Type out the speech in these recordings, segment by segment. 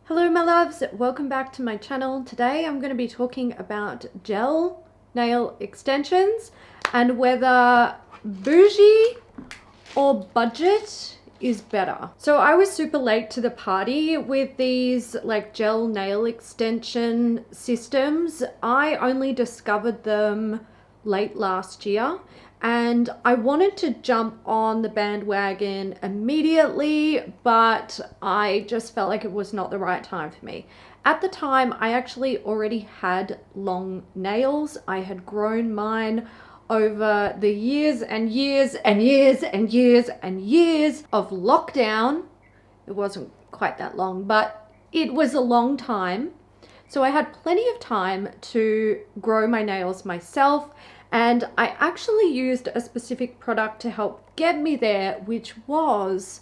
Hello my loves, welcome back to my channel. Today I'm going to be talking about gel nail extensions and whether bougie or budget is better. So I was super late to the party with these like gel nail extension systems. I only discovered them late last year and I wanted to jump on the bandwagon immediately, but I just felt like it was not the right time for me. At the time, I actually already had long nails. I had grown mine over the years and years and years and years and years of lockdown. It wasn't quite that long, but it was a long time. So I had plenty of time to grow my nails myself, and I actually used a specific product to help get me there, which was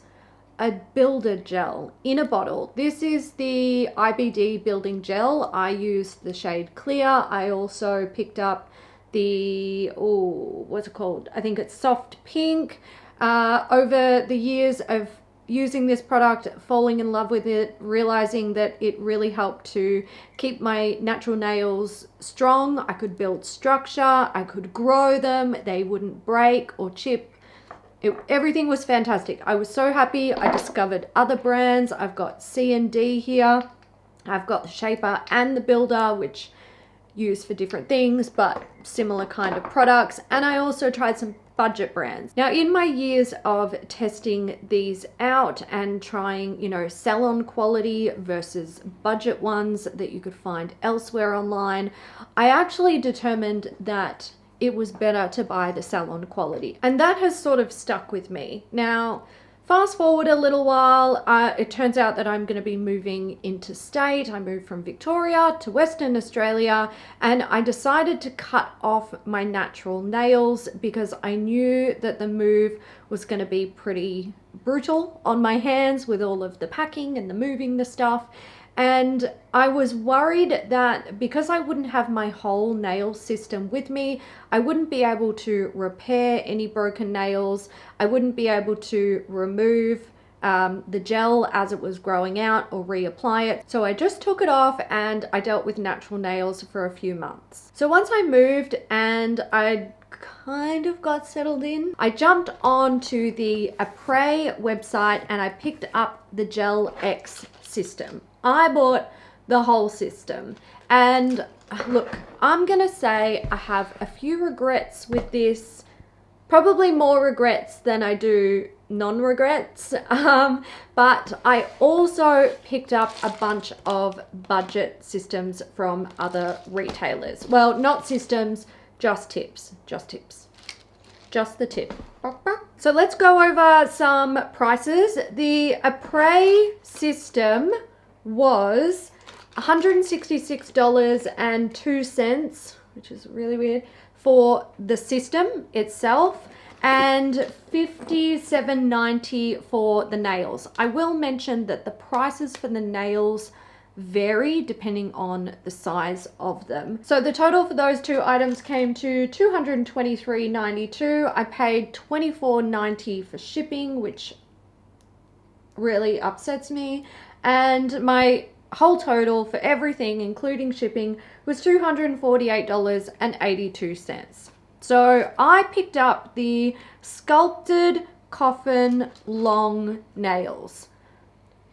a builder gel in a bottle. This is the IBD building gel. I used the shade clear. I also picked up the, what's it called? I think it's soft pink. Over the years of using this product, falling in love with it, realizing that it really helped to keep my natural nails strong. I could build structure, I could grow them, they wouldn't break or chip. Everything was fantastic. I was so happy. I discovered other brands. I've got C&D here. I've got the shaper and the builder, which used for different things, but similar kind of products. And I also tried some budget brands. Now, in my years of testing these out and trying, salon quality versus budget ones that you could find elsewhere online, I actually determined that it was better to buy the salon quality. And that has sort of stuck with me. Now, fast forward a little while, it turns out that I'm going to be moving interstate. I moved from Victoria to Western Australia, and I decided to cut off my natural nails because I knew that the move was going to be pretty brutal on my hands with all of the packing and the moving the stuff. And I was worried that because I wouldn't have my whole nail system with me, I wouldn't be able to repair any broken nails. I wouldn't be able to remove the gel as it was growing out or reapply it. So I just took it off and I dealt with natural nails for a few months. So once I moved and I kind of got settled in, I jumped onto the Apres website and I picked up the Gel X system. I bought the whole system, and look, I'm gonna say I have a few regrets with this, probably more regrets than I do non-regrets, but I also picked up a bunch of budget systems from other retailers. Well, not systems, just tips, just the tip. So let's go over some prices. The Apres system was $166.02, which is really weird, for the system itself, and $57.90 for the nails. I will mention that the prices for the nails vary depending on the size of them. So the total for those two items came to $223.92. I paid $24.90 for shipping, which really upsets me. And my whole total for everything, including shipping, was $248.82. So I picked up the sculpted coffin long nails.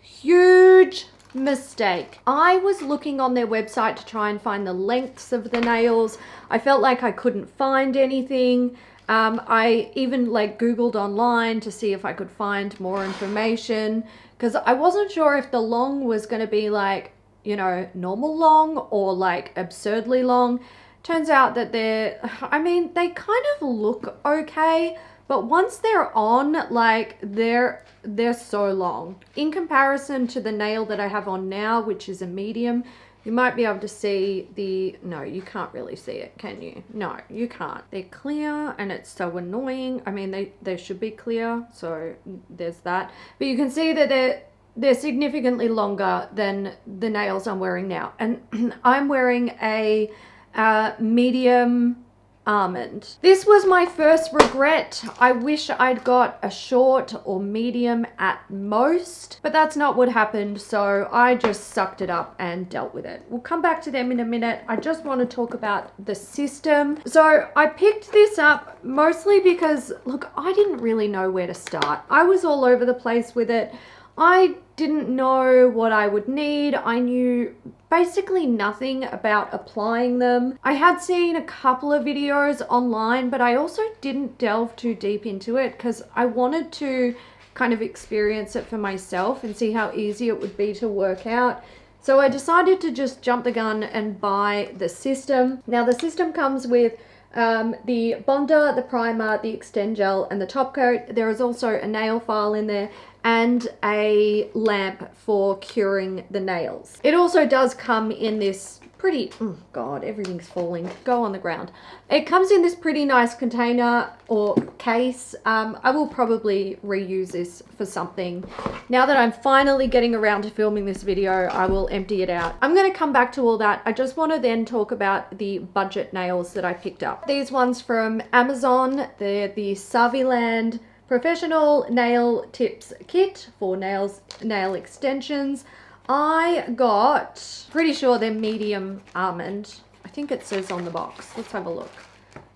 Huge mistake. I was looking on their website to try and find the lengths of the nails. I felt like I couldn't find anything. I even Googled online to see if I could find more information, because I wasn't sure if the long was going to be normal long or absurdly long. Turns out that they kind of look okay, but once they're on, they're so long. In comparison to the nail that I have on now, which is a medium, you might be able to see no, you can't really see it, can you? No, you can't. They're clear and it's so annoying. They should be clear, so there's that. But you can see that they're significantly longer than the nails I'm wearing now. And I'm wearing a medium almond. This was my first regret. I wish I'd got a short or medium at most, but that's not what happened, so I just sucked it up and dealt with it. We'll come back to them in a minute. I just want to talk about the system. So I picked this up mostly because, look, I didn't really know where to start. I was all over the place with it. I didn't know what I would need. I knew basically nothing about applying them. I had seen a couple of videos online, but I also didn't delve too deep into it because I wanted to kind of experience it for myself and see how easy it would be to work out. So I decided to just jump the gun and buy the system. Now the system comes with the bonder, the primer, the extend gel, and the top coat. There is also a nail file in there and a lamp for curing the nails. It also does come in this pretty, oh God, everything's falling. Go on the ground. It comes in this pretty nice container or case. I will probably reuse this for something. Now that I'm finally getting around to filming this video, I will empty it out. I'm going to come back to all that. I just want to then talk about the budget nails that I picked up. These ones from Amazon, they're the Saviland Professional Nail Tips Kit for nail extensions. I got, pretty sure they're medium almond. I think it says on the box. Let's have a look.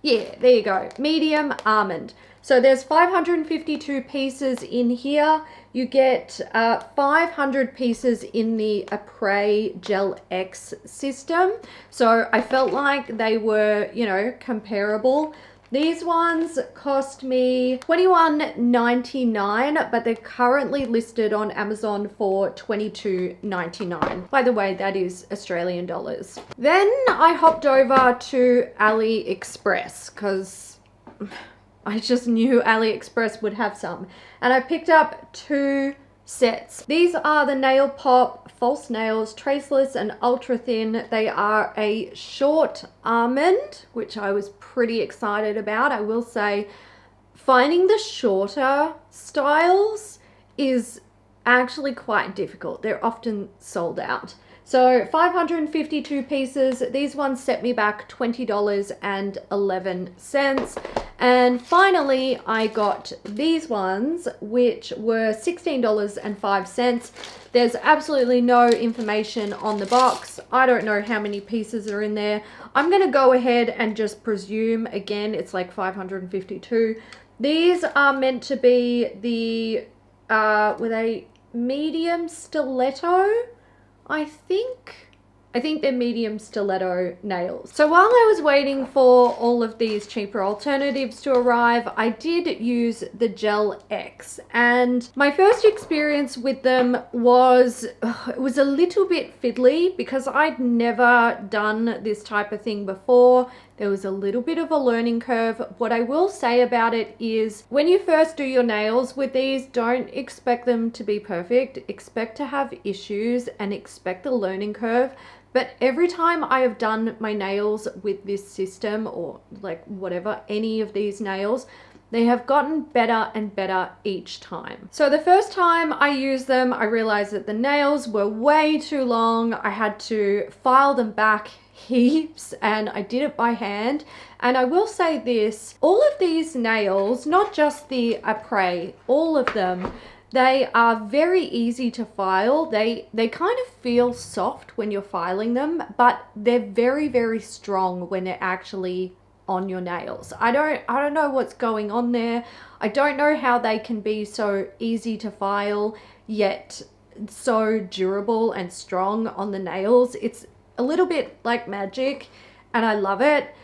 Yeah, there you go. Medium almond. So there's 552 pieces in here. You get 500 pieces in the Apres Gel X system. So I felt like they were, you know, comparable. These ones cost me $21.99, but they're currently listed on Amazon for $22.99. By the way, that is Australian dollars. Then I hopped over to AliExpress because I just knew AliExpress would have some. And I picked up 2 sets. These are the Nail Pop False Nails Traceless and Ultra Thin. They are a short almond, which I was pretty excited about. I will say finding the shorter styles is actually quite difficult. They're often sold out. So 552 pieces. These ones set me back $20.11. And finally, I got these ones, which were $16.05. There's absolutely no information on the box. I don't know how many pieces are in there. I'm going to go ahead and just presume, again, it's like 552. These are meant to be the, were they medium stiletto? I think they're medium stiletto nails. So while I was waiting for all of these cheaper alternatives to arrive, I did use the Gel X, and my first experience with them was, it was a little bit fiddly because I'd never done this type of thing before. There was a little bit of a learning curve. What I will say about it is when you first do your nails with these, don't expect them to be perfect. Expect to have issues and expect a learning curve. But every time I have done my nails with this system, or like whatever, any of these nails, they have gotten better and better each time. So the first time I used them, I realized that the nails were way too long. I had to file them back heaps, and I did it by hand. And I will say this, all of these nails, not just the Apres, all of them, they are very easy to file. They kind of feel soft when you're filing them, but they're very, very strong when they're actually on your nails. I don't know what's going on there. I don't know how they can be so easy to file yet so durable and strong on the nails. It's a little bit like magic, and I love it.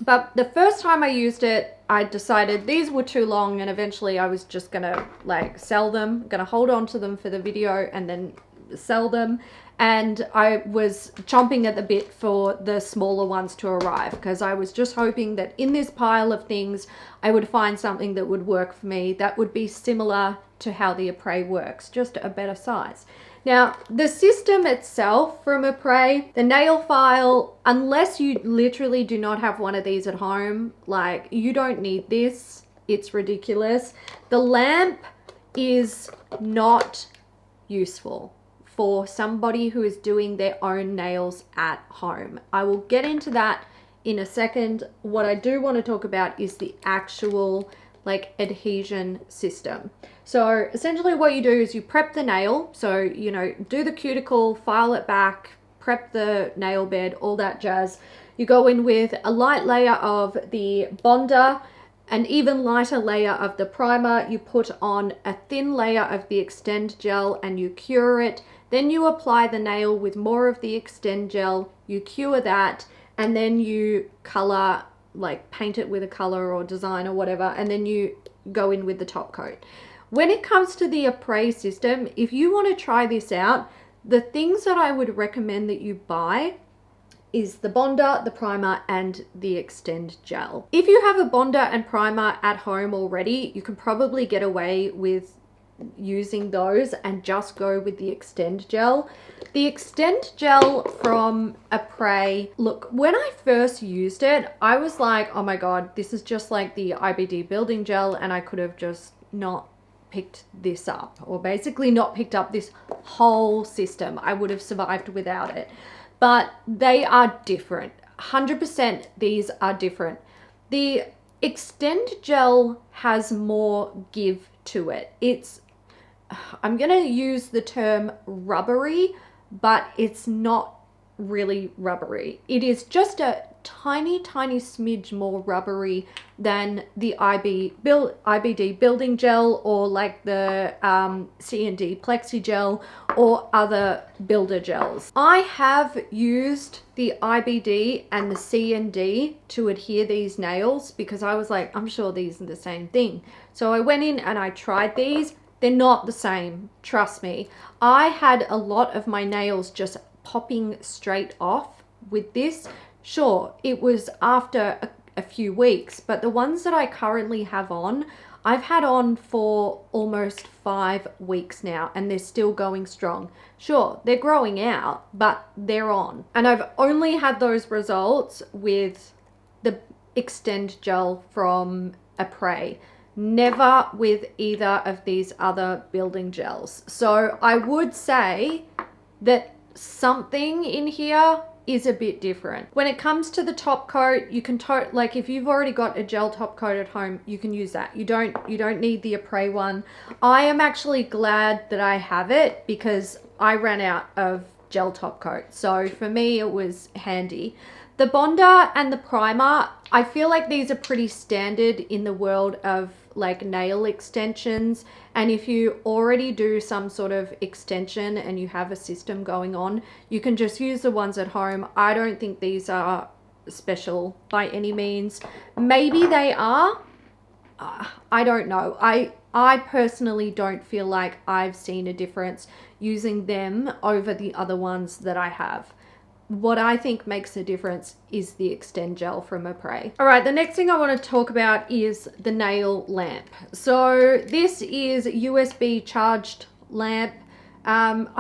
But the first time I used it, I decided these were too long, and eventually I was just gonna like sell them, gonna hold on to them for the video and then sell them. And I was chomping at the bit for the smaller ones to arrive because I was just hoping that in this pile of things I would find something that would work for me that would be similar to how the Apres works, just a better size. Now, the system itself from Apres, the nail file, unless you literally do not have one of these at home, like you don't need this, it's ridiculous. The lamp is not useful for somebody who is doing their own nails at home. I will get into that in a second. What I do want to talk about is the actual like adhesion system. So essentially what you do is you prep the nail. So, you know, do the cuticle, file it back, prep the nail bed, all that jazz. You go in with a light layer of the bonder, an even lighter layer of the primer. You put on a thin layer of the extend gel and you cure it. Then you apply the nail with more of the extend gel, you cure that, and then you color, like paint it with a color or design or whatever, and then you go in with the top coat. When it comes to the Apres system, if you want to try this out, the things that I would recommend that you buy is the bonder, the primer, and the extend gel. If you have a bonder and primer at home already, you can probably get away with using those and just go with the extend gel. The extend gel from Apres, look, when I first used it, I was like, oh my god, this is just like the IBD building gel, and I could have just not picked this up, or basically not picked up this whole system. I would have survived without it. But they are different. 100% these are different. The extend gel has more give to it. I'm gonna use the term rubbery, but it's not really rubbery. It is just a tiny smidge more rubbery than the IBD building gel, or like the C&D plexi gel or other builder gels. I have used the IBD and the C&D to adhere these nails because I was like, I'm sure these are the same thing. So I went in and I tried these. They're not the same, trust me. I had a lot of my nails just popping straight off with this. Sure, it was after a few weeks, but the ones that I currently have on, I've had on for almost 5 weeks now, and they're still going strong. Sure, they're growing out, but they're on. And I've only had those results with the extend gel from Apres. Never with either of these other building gels. So I would say that something in here is a bit different. When it comes to the top coat, you can like if you've already got a gel top coat at home, you can use that. You don't need the Apres one. I am actually glad that I have it because I ran out of gel top coat. So for me, it was handy. The bonder and the primer, I feel like these are pretty standard in the world of like nail extensions, and if you already do some sort of extension and you have a system going on, you can just use the ones at home. I don't think these are special by any means. Maybe they are. I don't know. I personally don't feel like I've seen a difference using them over the other ones that I have. What I think makes a difference is the extend gel from Apres. All right, the next thing I want to talk about is the nail lamp. So this is USB charged lamp. I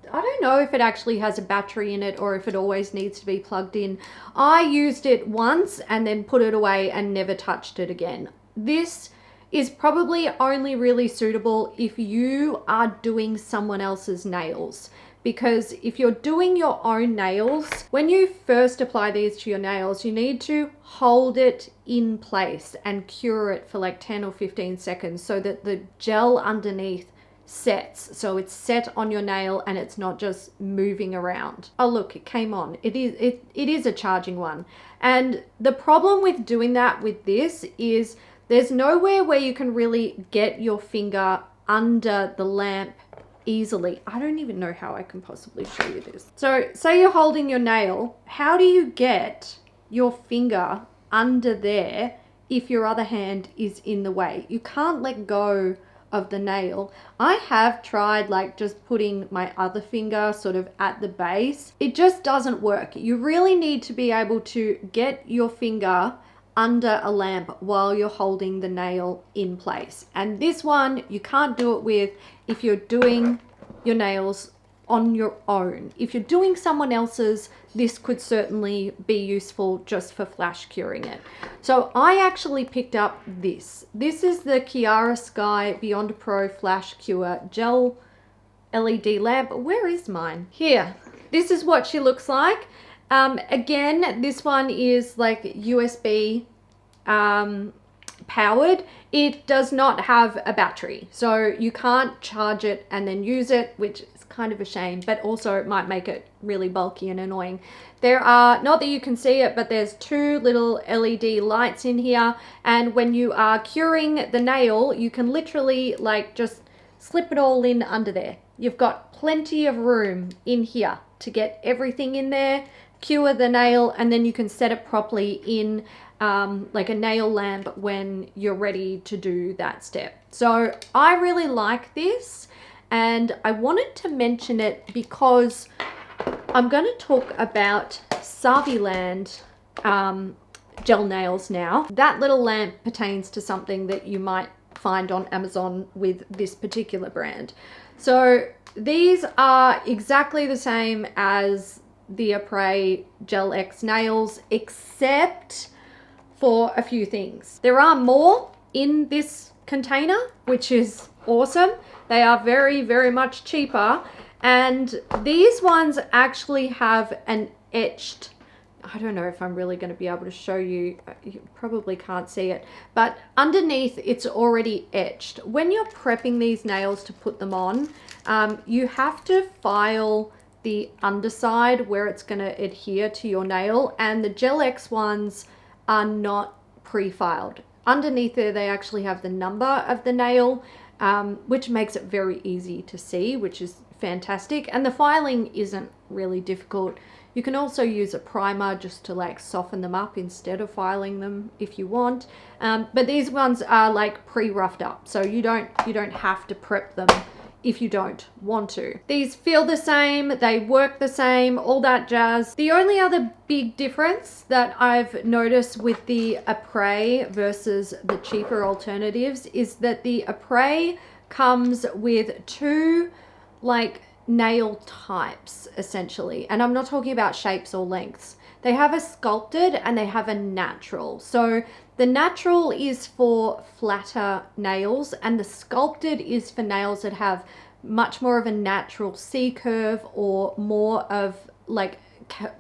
don't know if it actually has a battery in it or if it always needs to be plugged in. I used it once and then put it away and never touched it again. This is probably only really suitable if you are doing someone else's nails. Because if you're doing your own nails, when you first apply these to your nails, you need to hold it in place and cure it for like 10 or 15 seconds so that the gel underneath sets. So it's set on your nail and it's not just moving around. Oh look, it came on. It is a charging one. And the problem with doing that with this is there's nowhere where you can really get your finger under the lamp easily. I don't even know how I can possibly show you this. So say you're holding your nail, how do you get your finger under there if your other hand is in the way? You can't let go of the nail. I have tried like just putting my other finger sort of at the base. It just doesn't work. You really need to be able to get your finger under a lamp while you're holding the nail in place. And this one you can't do it with if you're doing your nails on your own. If you're doing someone else's, this could certainly be useful just for flash curing it. So I actually picked up this. This is the Chiara Sky Beyond Pro Flash Cure Gel LED lamp. Where is mine? Here. This is what she looks like. Again, this one is like USB powered. It does not have a battery, so you can't charge it and then use it, which is kind of a shame, but also it might make it really bulky and annoying. There are, not that you can see it, but there's two little LED lights in here, and when you are curing the nail, you can literally like just slip it all in under there. You've got plenty of room in here to get everything in there, cure the nail, and then you can set it properly in like a nail lamp when you're ready to do that step. So I really like this, and I wanted to mention it because I'm going to talk about Saviland gel nails now. That little lamp pertains to something that you might find on Amazon with this particular brand. So these are exactly the same as the Apres Gel X nails, except for a few things. There are more in this container, which is awesome. They are very, very much cheaper. And these ones actually have an etched, I don't know if I'm really going to be able to show you, you probably can't see it, but underneath it's already etched. When you're prepping these nails to put them on, you have to file the underside where it's going to adhere to your nail, and the Gel X ones are not pre-filed. Underneath there, they actually have the number of the nail, which makes it very easy to see, which is fantastic. And the filing isn't really difficult. You can also use a primer just to like soften them up instead of filing them if you want. But these ones are like pre-roughed up, so you don't have to prep them if you don't want to. These feel the same, they work the same, all that jazz. The only other big difference that I've noticed with the Apres versus the cheaper alternatives is that the Apres comes with two like nail types essentially, and I'm not talking about shapes or lengths. They have a sculpted and they have a natural. So the natural is for flatter nails, and the sculpted is for nails that have much more of a natural C curve or more of like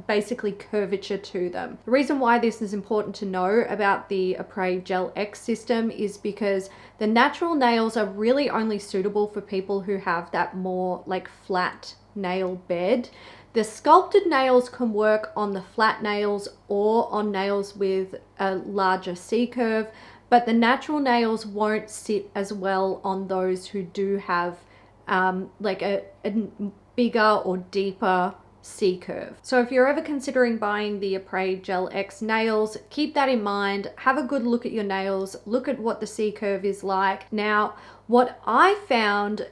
basically curvature to them. The reason why this is important to know about the Apres Gel X system is because the natural nails are really only suitable for people who have that more like flat nail bed. The sculpted nails can work on the flat nails or on nails with a larger C curve, but the natural nails won't sit as well on those who do have like a bigger or deeper C curve. So if you're ever considering buying the Apres Gel X nails, keep that in mind. Have a good look at your nails, look at what the C curve is like. Now, what I found,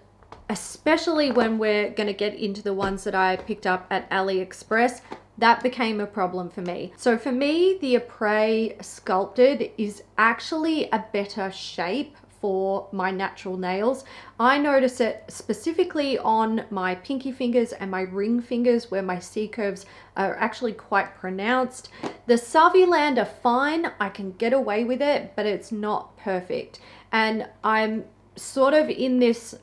especially when we're going to get into the ones that I picked up at AliExpress, that became a problem for me. So for me, the Apres Sculpted is actually a better shape for my natural nails. I notice it specifically on my pinky fingers and my ring fingers where my C curves are actually quite pronounced. The Saviland are fine, I can get away with it, but it's not perfect. And I'm sort of in this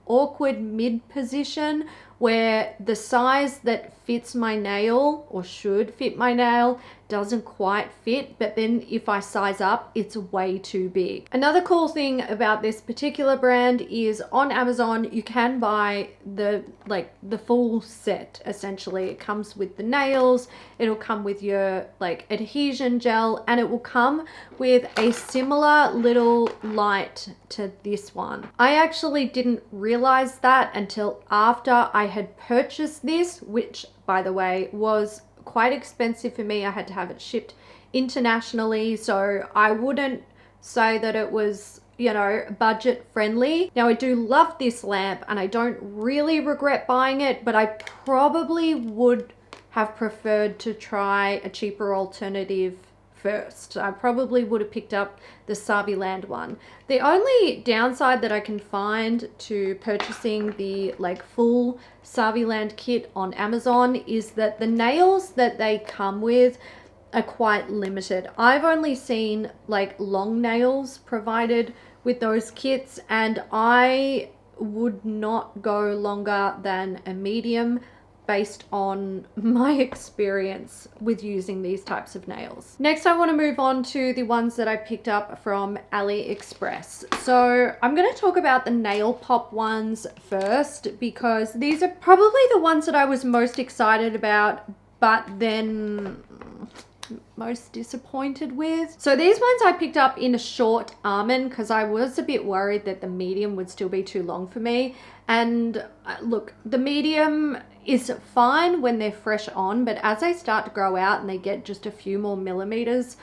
awkward mid position where the size that fits my nail or should fit my nail doesn't quite fit, but then if I size up, it's way too big. Another cool thing about this particular brand is on Amazon you can buy the full set. Essentially it comes with the nails, it'll come with your like adhesion gel, and it will come with a similar little light to this one. I actually didn't realize that until after I had purchased this, which by the way was quite expensive for me. I had to have it shipped internationally, so I wouldn't say that it was, you know, budget friendly. Now I do love this lamp and I don't really regret buying it, but I probably would have preferred to try a cheaper alternative first. I probably would have picked up the Saviland one. The only downside that I can find to purchasing the like full Saviland kit on Amazon is that the nails that they come with are quite limited. I've only seen like long nails provided with those kits, and I would not go longer than a medium based on my experience with using these types of nails. Next, I want to move on to the ones that I picked up from AliExpress. So I'm going to talk about the nail pop ones first, because these are probably the ones that I was most excited about, but then most disappointed with. So these ones I picked up in a short almond because I was a bit worried that the medium would still be too long for me. And look, the medium is fine when they're fresh on, but as they start to grow out and they get just a few more millimeters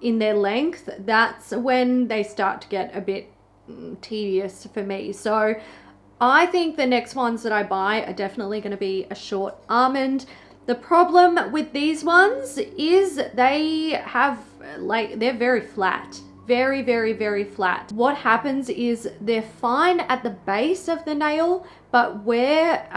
in their length, that's when they start to get a bit tedious for me. So I think the next ones that I buy are definitely going to be a short almond. The problem with these ones is they have, like, they're very flat. Very, very, very flat. What happens is they're fine at the base of the nail, but where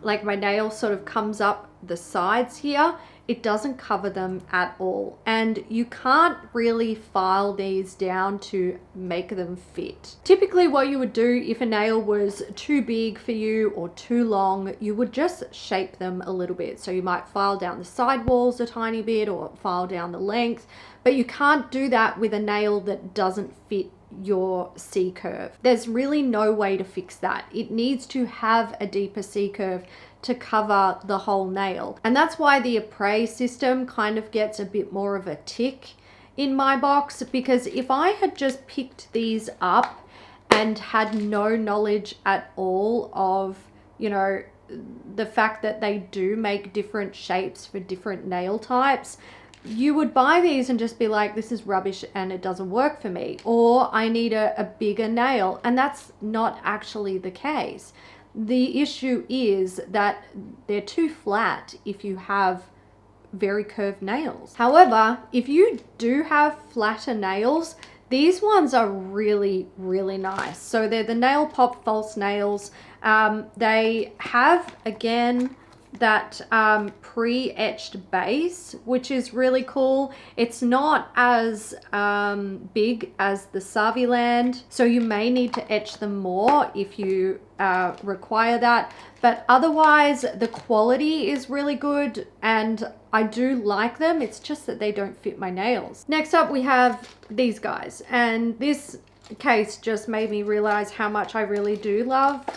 like my nail sort of comes up the sides here, it doesn't cover them at all. And you can't really file these down to make them fit. Typically what you would do if a nail was too big for you or too long, you would just shape them a little bit. So you might file down the side walls a tiny bit or file down the length, but you can't do that with a nail that doesn't fit your C curve. There's really no way to fix that. It needs to have a deeper C curve to cover the whole nail. And that's why the Apres system kind of gets a bit more of a tick in my box, because if I had just picked these up and had no knowledge at all of, you know, the fact that they do make different shapes for different nail types, you would buy these and just be like, this is rubbish and it doesn't work for me, or I need a bigger nail. And that's not actually the case. The issue is that they're too flat if you have very curved nails. However, if you do have flatter nails, these ones are really, really nice. So they're the Nail Pop false nails. They have, again, that pre-etched base, which is really cool. It's not as big as the Saviland, so you may need to etch them more if you require that, but otherwise the quality is really good and I do like them. It's just that they don't fit my nails. Next up we have these guys, and this case just made me realize how much I really do love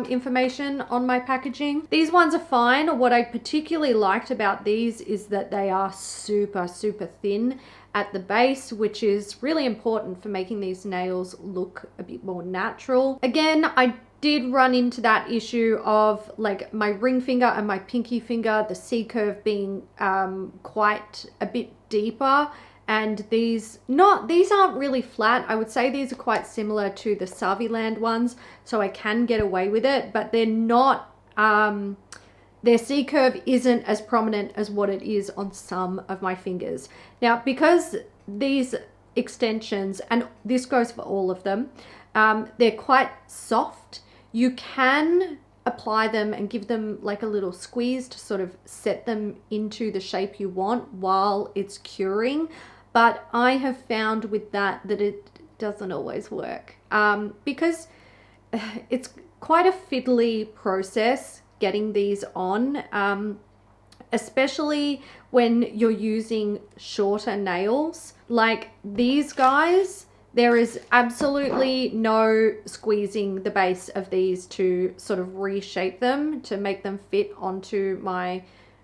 information on my packaging. These ones are fine. What I particularly liked about these is that they are super, super thin at the base, which is really important for making these nails look a bit more natural. Again, I did run into that issue of, like, my ring finger and my pinky finger, the C curve being quite a bit deeper. And these aren't really flat. I would say these are quite similar to the Saviland ones, so I can get away with it, but they're not, their C curve isn't as prominent as what it is on some of my fingers. Now, because these extensions, and this goes for all of them, they're quite soft, you can apply them and give them like a little squeeze to sort of set them into the shape you want while it's curing. But I have found with that it doesn't always work because it's quite a fiddly process getting these on, especially when you're using shorter nails. Like these guys, there is absolutely no squeezing the base of these to sort of reshape them to make them fit onto my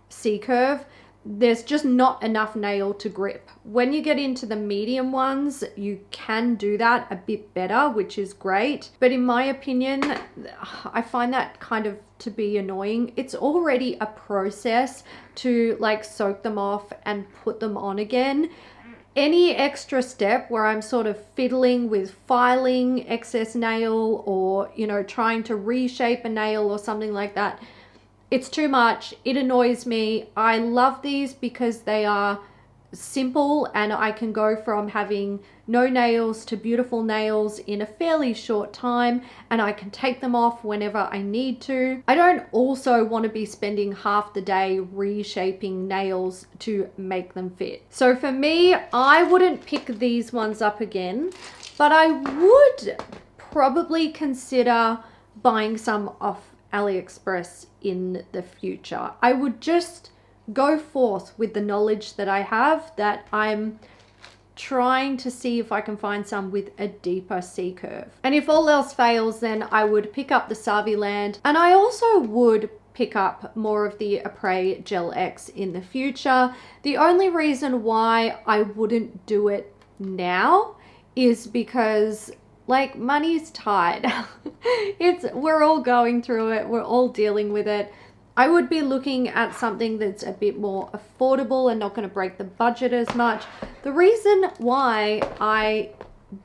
C curve. There's just not enough nail to grip. When you get into the medium ones, you can do that a bit better, which is great. But in my opinion, I find that kind of to be annoying. It's already a process to like soak them off and put them on again. Any extra step where I'm sort of fiddling with filing excess nail or, you know, trying to reshape a nail or something like that, it's too much. It annoys me. I love these because they are simple and I can go from having no nails to beautiful nails in a fairly short time, and I can take them off whenever I need to. I don't also want to be spending half the day reshaping nails to make them fit. So for me, I wouldn't pick these ones up again, but I would probably consider buying some off AliExpress in the future. I would just go forth with the knowledge that I have, that I'm trying to see if I can find some with a deeper C curve. And if all else fails, then I would pick up the Saviland, and I also would pick up more of the Apres Gel X in the future. The only reason why I wouldn't do it now is because like money's tight. We're all going through it. We're all dealing with it. I would be looking at something that's a bit more affordable and not going to break the budget as much. The reason why I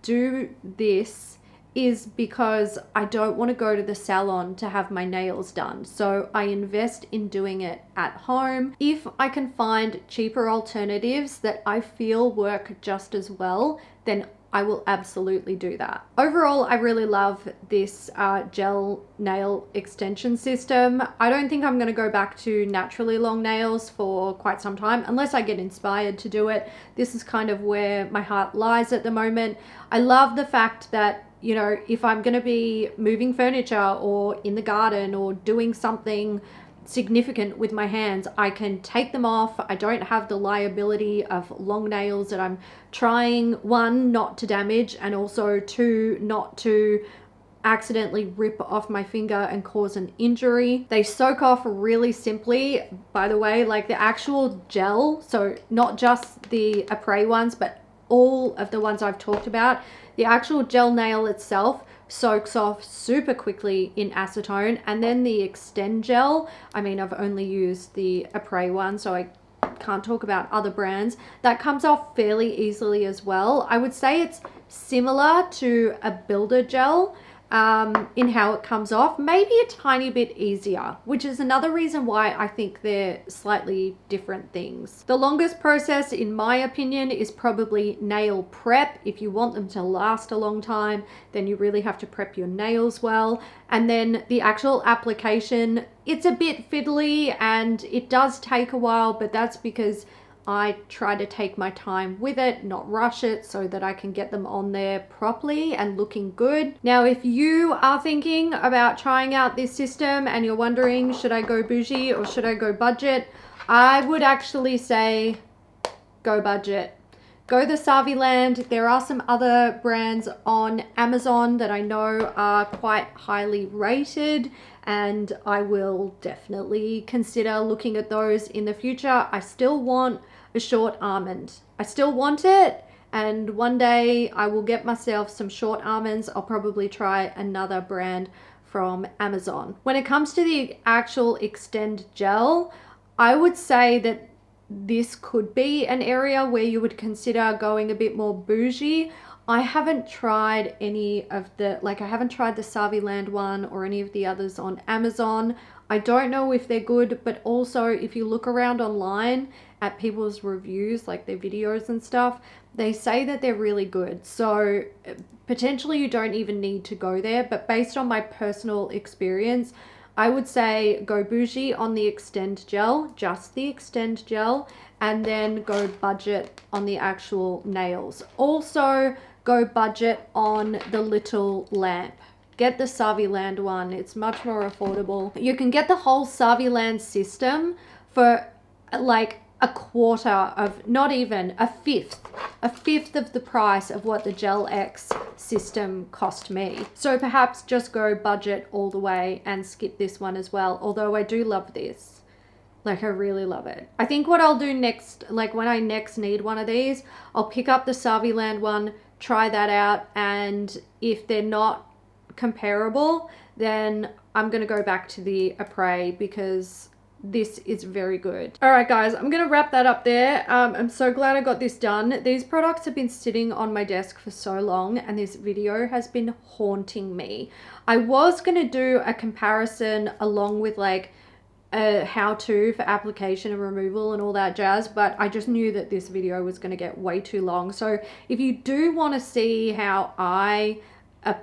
do this is because I don't want to go to the salon to have my nails done. So I invest in doing it at home. If I can find cheaper alternatives that I feel work just as well, then I will absolutely do that. Overall, I really love this gel nail extension system. I don't think I'm going to go back to naturally long nails for quite some time unless I get inspired to do it. This is kind of where my heart lies at the moment. I love the fact that, you know, if I'm going to be moving furniture or in the garden or doing something significant with my hands, I can take them off. I don't have the liability of long nails that I'm trying, one, not to damage, and also two, not to accidentally rip off my finger and cause an injury. They soak off really simply, by the way, like the actual gel, so not just the Apres ones, but all of the ones I've talked about, the actual gel nail itself soaks off super quickly in acetone. And then the extend gel, I mean, I've only used the Apres one, so I can't talk about other brands. That comes off fairly easily as well. I would say it's similar to a builder gel in how it comes off, maybe a tiny bit easier, which is another reason why I think they're slightly different things. The longest process, in my opinion, is probably nail prep. If you want them to last a long time, then you really have to prep your nails well. And then the actual application, it's a bit fiddly and it does take a while, but that's because I try to take my time with it, not rush it, so that I can get them on there properly and looking good. Now, if you are thinking about trying out this system and you're wondering, should I go bougie or should I go budget? I would actually say go budget. Go the Saviland. There are some other brands on Amazon that I know are quite highly rated, and I will definitely consider looking at those in the future. I still want a short almond. I still want it, and one day I will get myself some short almonds. I'll probably try another brand from Amazon. When it comes to the actual extend gel, I would say that this could be an area where you would consider going a bit more bougie. I haven't tried any of the, I haven't tried the Saviland one or any of the others on Amazon. I don't know if they're good, but also if you look around online at people's reviews, like their videos and stuff, they say that they're really good. So potentially you don't even need to go there, but based on my personal experience, I would say go bougie on the extend gel, just the extend gel, and then go budget on the actual nails. Also go budget on the little lamp. Get the Saviland one. It's much more affordable. You can get the whole Saviland system for like a quarter of, not even a fifth of the price of what the Gel X system cost me. So perhaps just go budget all the way and skip this one as well. Although I do love this. Like, I really love it. I think what I'll do next, like when I next need one of these, I'll pick up the Saviland one, try that out, and if they're not comparable, then I'm gonna go back to the Apres because this is very good. All right, guys, I'm gonna wrap that up there. I'm so glad I got this done. These products have been sitting on my desk for so long, and this video has been haunting me. I was gonna do a comparison along with like a how-to for application and removal and all that jazz, but I just knew that this video was going to get way too long. So if you do want to see how I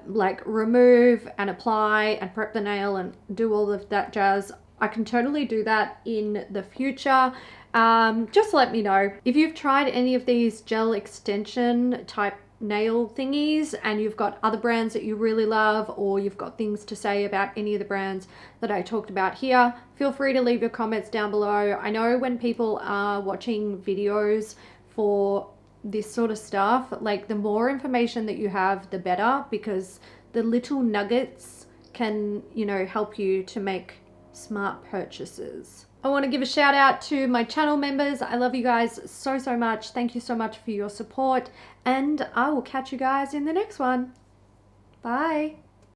like remove and apply and prep the nail and do all of that jazz, I can totally do that in the future. Just let me know. If you've tried any of these gel extension type nail thingies and you've got other brands that you really love, or you've got things to say about any of the brands that I talked about here, feel free to leave your comments down below. I know when people are watching videos for this sort of stuff, like the more information that you have, the better, because the little nuggets can, you know, help you to make smart purchases. I want to give a shout out to my channel members. I love you guys so much. Thank you so much for your support, and I will catch you guys in the next one. Bye.